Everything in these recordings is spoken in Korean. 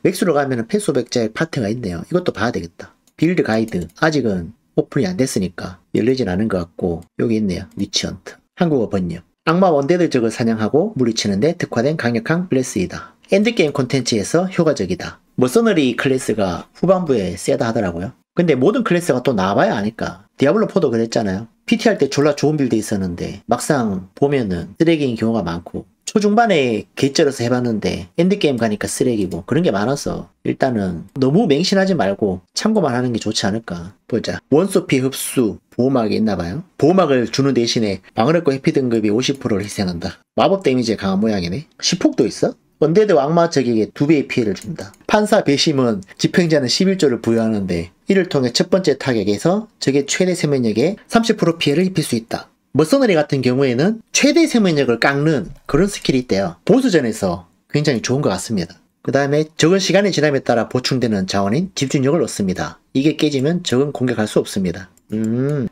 맥스로 가면은 패스500짜리 파트가 있네요. 이것도 봐야 되겠다. 빌드 가이드. 아직은 오픈이 안 됐으니까 열리진 않은 것 같고, 여기 있네요. 위치 헌트. 한국어 번역. 악마 원데드 적을 사냥하고 물리치는데 특화된 강력한 클래스이다. 엔드게임 콘텐츠에서 효과적이다. 머서너리 클래스가 후반부에 세다 하더라고요. 근데 모든 클래스가 또 나와봐야 아니까. 디아블로4도 그랬잖아요. PT 할 때 졸라 좋은 빌드 있었는데 막상 보면은 쓰레기인 경우가 많고, 초중반에 개쩔어서 해봤는데 엔드게임 가니까 쓰레기고 그런 게 많아서 일단은 너무 맹신하지 말고 참고만 하는 게 좋지 않을까. 보자. 원소 피 흡수 보호막이 있나봐요. 보호막을 주는 대신에 방어력과 회피 등급이 50%를 희생한다. 마법 데미지에 강한 모양이네. 시폭도 있어? 언데드 악마 적에게 2배의 피해를 준다. 판사 배심은 집행자는 11조를 부여하는데 이를 통해 첫 번째 타격에서 적의 최대 생명력에 30% 피해를 입힐 수 있다. 머서너리 같은 경우에는 최대 생명력을 깎는 그런 스킬이 있대요. 보스전에서 굉장히 좋은 것 같습니다. 그 다음에 적은 시간이 지남에 따라 보충되는 자원인 집중력을 얻습니다. 이게 깨지면 적은 공격할 수 없습니다.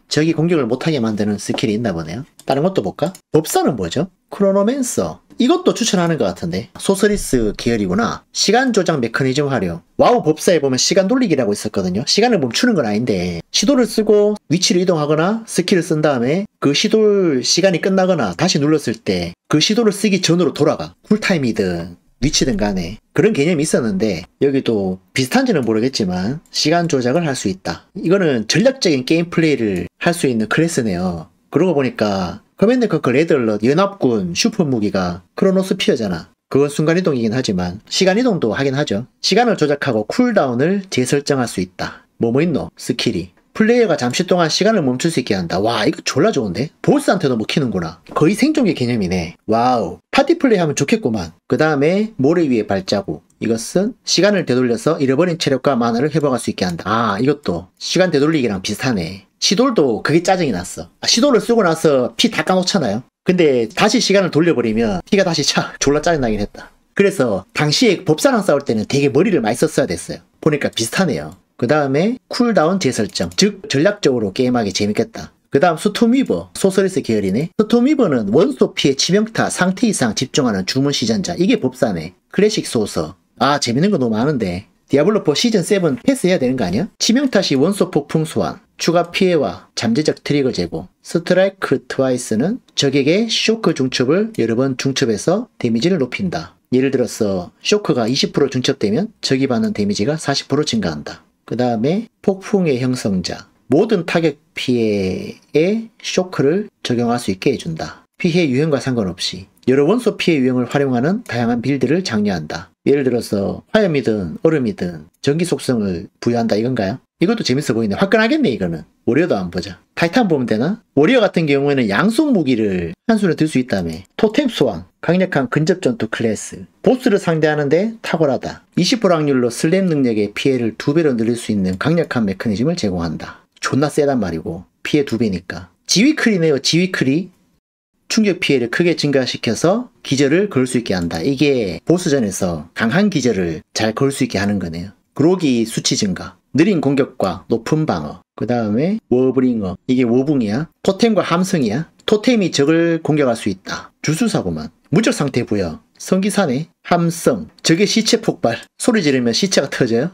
적이 공격을 못하게 만드는 스킬이 있나 보네요. 다른 것도 볼까? 법사는 뭐죠? 크로노맨서. 이것도 추천하는 것 같은데. 소서리스 계열이구나. 시간 조작 메커니즘 활용. 와우 법사에 보면 시간 돌리기라고 있었거든요. 시간을 멈추는 건 아닌데 시도를 쓰고 위치를 이동하거나 스킬을 쓴 다음에 그 시도를 시간이 끝나거나 다시 눌렀을 때 그 시도를 쓰기 전으로 돌아가. 쿨타임이든 위치든 간에 그런 개념이 있었는데 여기도 비슷한지는 모르겠지만 시간 조작을 할 수 있다. 이거는 전략적인 게임 플레이를 할 수 있는 클래스네요. 그러고 보니까 커맨드 컨커 레드얼럿 연합군 슈퍼 무기가 크로노스피어잖아. 그건 순간이동이긴 하지만 시간이동도 하긴 하죠. 시간을 조작하고 쿨다운을 재설정할 수 있다. 뭐뭐 있노? 스킬이 플레이어가 잠시 동안 시간을 멈출 수 있게 한다. 와, 이거 졸라 좋은데? 보스한테도 먹히는구나. 거의 생존기 개념이네. 와우. 파티 플레이 하면 좋겠구만. 그 다음에 모래 위의 발자국. 이것은 시간을 되돌려서 잃어버린 체력과 만화를 회복할 수 있게 한다. 아, 이것도 시간 되돌리기랑 비슷하네. 시돌도 그게 짜증이 났어. 시돌을 쓰고 나서 피 다 까놓잖아요. 근데 다시 시간을 돌려버리면 피가 다시 졸라 짜증나긴 했다. 그래서 당시에 법사랑 싸울 때는 되게 머리를 많이 썼어야 됐어요. 보니까 비슷하네요. 그 다음에 쿨다운 재설정. 즉 전략적으로 게임하기 재밌겠다. 그 다음 스톰위버. 소서리스 계열이네. 스톰위버는 원소 피해 치명타 상태 이상 집중하는 주문 시전자. 이게 법사네. 클래식 소서. 아, 재밌는 거 너무 많은데. 디아블로4 시즌7 패스해야 되는 거 아니야? 치명타 시 원소 폭풍 소환. 추가 피해와 잠재적 트릭을 제공. 스트라이크 트와이스는 적에게 쇼크 중첩을 여러 번 중첩해서 데미지를 높인다. 예를 들어서 쇼크가 20% 중첩되면 적이 받는 데미지가 40% 증가한다. 그 다음에 폭풍의 형성자. 모든 타격 피해에 쇼크를 적용할 수 있게 해준다. 피해 유형과 상관없이 여러 원소 피해 유형을 활용하는 다양한 빌드를 장려한다. 예를 들어서 화염이든 얼음이든 전기 속성을 부여한다 이건가요? 이것도 재밌어 보이네. 화끈하겠네 이거는. 워리어도 한번 보자. 타이탄 보면 되나? 워리어 같은 경우에는 양손 무기를 한 손에 들 수 있다며. 토템 소환. 강력한 근접 전투 클래스. 보스를 상대하는데 탁월하다. 20% 확률로 슬램 능력의 피해를 2배로 늘릴 수 있는 강력한 메커니즘을 제공한다. 존나 세단 말이고 피해 2배니까. 지휘클이네요. 지휘클이. 충격 피해를 크게 증가시켜서 기절을 걸 수 있게 한다. 이게 보스전에서 강한 기절을 잘 걸 수 있게 하는 거네요. 그로기 수치 증가. 느린 공격과 높은 방어. 그 다음에 워브링어. 이게 워붕이야. 토템과 함성이야. 토템이 적을 공격할 수 있다. 주술사고만. 무적 상태 부여. 성기사네. 함성. 적의 시체 폭발. 소리 지르면 시체가 터져요.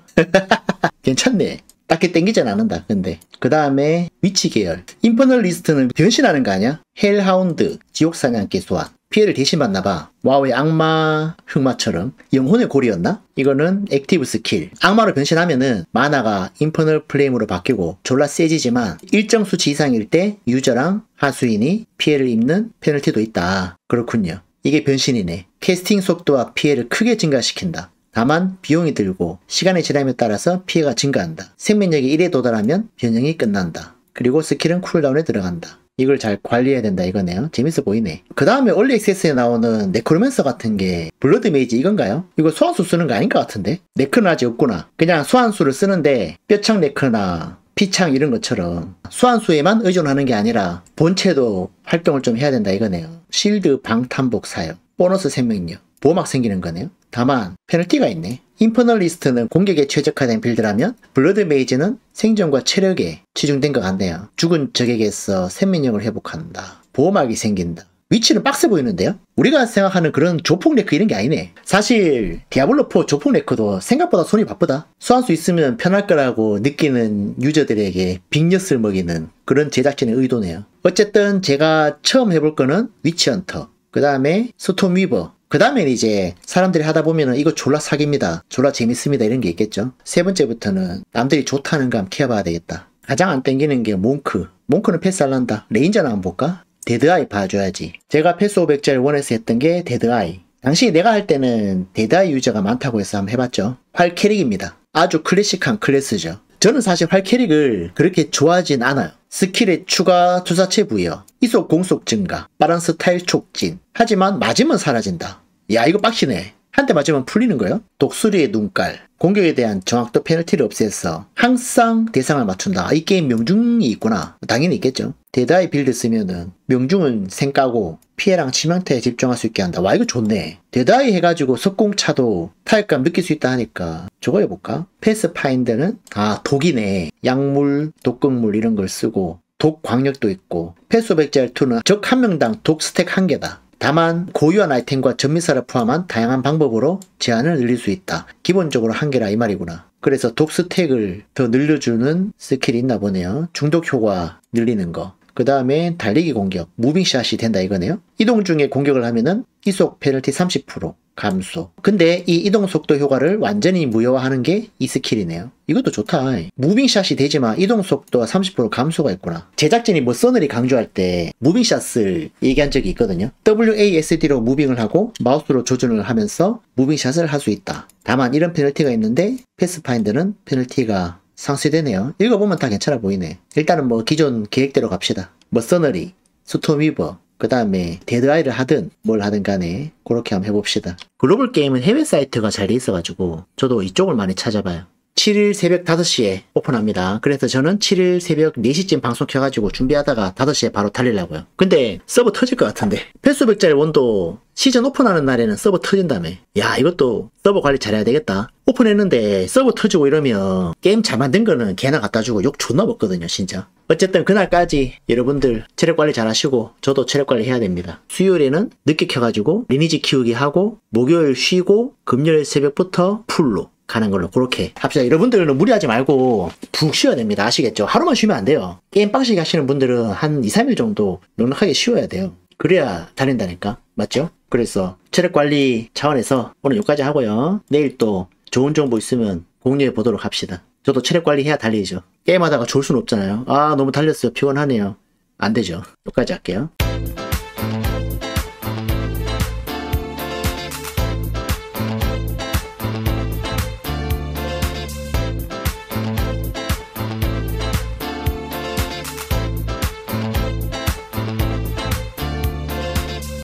괜찮네. 딱히 땡기진 않는다. 근데 그 다음에 위치 계열. 인퍼널 리스트는 변신하는 거 아니야? 헬하운드. 지옥사냥개 소환. 피해를 대신 받나봐. 와우의 악마 흑마처럼. 영혼의 골이었나? 이거는 액티브 스킬. 악마로 변신하면은 마나가 인퍼널 플레임으로 바뀌고 졸라 세지지만 일정 수치 이상일 때 유저랑 하수인이 피해를 입는 페널티도 있다. 그렇군요. 이게 변신이네. 캐스팅 속도와 피해를 크게 증가시킨다. 다만 비용이 들고 시간의 지남에 따라서 피해가 증가한다. 생명력이 1에 도달하면 변형이 끝난다. 그리고 스킬은 쿨다운에 들어간다. 이걸 잘 관리해야 된다 이거네요. 재밌어 보이네. 그 다음에 얼리 액세스에 나오는 네크로맨서 같은 게 블러드 메이지 이건가요? 이거 소환수 쓰는 거 아닌 것 같은데? 네크는 아직 없구나. 그냥 소환수를 쓰는데 뼈창 네크나 피창 이런 것처럼 소환수에만 의존하는 게 아니라 본체도 활동을 좀 해야 된다 이거네요. 실드 방탄복 사용. 보너스 생명력. 보호막 생기는 거네요. 다만 페널티가 있네. 인퍼널 리스트는 공격에 최적화된 빌드라면 블러드 메이지는 생존과 체력에 치중된 것 같네요. 죽은 적에게서 생명력을 회복한다. 보호막이 생긴다. 위치는 빡세 보이는데요? 우리가 생각하는 그런 조폭 레크 이런 게 아니네. 사실 디아블로4 조폭 레크도 생각보다 손이 바쁘다. 소환수 있으면 편할 거라고 느끼는 유저들에게 빅엿을 먹이는 그런 제작진의 의도네요. 어쨌든 제가 처음 해볼 거는 위치헌터, 그 다음에 스톰 위버, 그 다음엔 이제 사람들이 하다 보면은 이거 졸라 사기입니다, 졸라 재밌습니다 이런 게 있겠죠. 세 번째부터는 남들이 좋다는 거 한번 키워봐야 되겠다. 가장 안 땡기는 게 몽크는 패스할란다. 레인저나 한번 볼까? 데드아이 봐줘야지. 제가 패스 500절 원에서 했던 게 데드아이. 당시 내가 할 때는 데드아이 유저가 많다고 해서 한번 해봤죠. 활 캐릭입니다. 아주 클래식한 클래스죠. 저는 사실 활 캐릭을 그렇게 좋아하진 않아요. 스킬의 추가 투사체 부여, 이속 공속 증가, 빠른 스타일 촉진. 하지만 맞으면 사라진다. 야, 이거 빡시네. 한 대 맞으면 풀리는 거예요? 독수리의 눈깔, 공격에 대한 정확도 페널티를 없애서 항상 대상을 맞춘다. 이 게임 명중이 있구나. 당연히 있겠죠. 데드아이 빌드 쓰면은 명중은 생까고 피해랑 치명타에 집중할 수 있게 한다. 와, 이거 좋네. 데드아이 해가지고 석공차도 타격감 느낄 수 있다 하니까 저거 해볼까? 패스파인더는 독이네. 약물, 독극물 이런 걸 쓰고 독 광력도 있고, 패스 500짤2는 적 한 명당 독 스택 1개다. 다만 고유한 아이템과 전미사를 포함한 다양한 방법으로 제한을 늘릴 수 있다. 기본적으로 1개라 이 말이구나. 그래서 독 스택을 더 늘려주는 스킬이 있나 보네요. 중독 효과 늘리는 거. 그 다음에 달리기 공격, 무빙샷이 된다 이거네요. 이동 중에 공격을 하면은 이속 페널티 30% 감소. 근데 이 이동 속도 효과를 완전히 무효화하는 게 이 스킬이네요. 이것도 좋다. 무빙샷이 되지만 이동 속도가 30% 감소가 있구나. 제작진이 뭐 써너리 강조할 때 무빙샷을 얘기한 적이 있거든요. WASD로 무빙을 하고 마우스로 조준을 하면서 무빙샷을 할 수 있다. 다만 이런 페널티가 있는데 패스파인더는 페널티가 상쇄되네요. 읽어보면 다 괜찮아 보이네. 일단은 뭐 기존 계획대로 갑시다. 뭐 써너리, 스톰 위버, 그 다음에 데드아이를 하든 뭘 하든 간에 그렇게 한번 해봅시다. 글로벌 게임은 해외 사이트가 잘 돼 있어가지고 저도 이쪽을 많이 찾아봐요. 7일 새벽 5시에 오픈합니다. 그래서 저는 7일 새벽 4시쯤 방송 켜가지고 준비하다가 5시에 바로 달리려고요. 근데 서버 터질 것 같은데. 패스 500짜리 원도 시즌 오픈하는 날에는 서버 터진다며. 야, 이것도 서버 관리 잘해야 되겠다. 오픈했는데 서버 터지고 이러면 게임 잘 만든 거는 걔나 갖다 주고 욕 존나 먹거든요 진짜. 어쨌든 그날까지 여러분들 체력 관리 잘 하시고 저도 체력 관리 해야 됩니다. 수요일에는 늦게 켜가지고 리니지 키우기 하고 목요일 쉬고 금요일 새벽부터 풀로 가는 걸로 그렇게 합시다. 여러분들은 무리하지 말고 푹 쉬어야 됩니다. 아시겠죠? 하루만 쉬면 안 돼요. 게임 빡시게 하시는 분들은 한 2, 3일 정도 넉넉하게 쉬어야 돼요. 그래야 달린다니까. 맞죠? 그래서 체력 관리 차원에서 오늘 여기까지 하고요. 내일 또 좋은 정보 있으면 공유해 보도록 합시다. 저도 체력 관리해야 달리죠. 게임하다가 졸 순 없잖아요. 아, 너무 달렸어요. 피곤하네요. 안 되죠. 여기까지 할게요.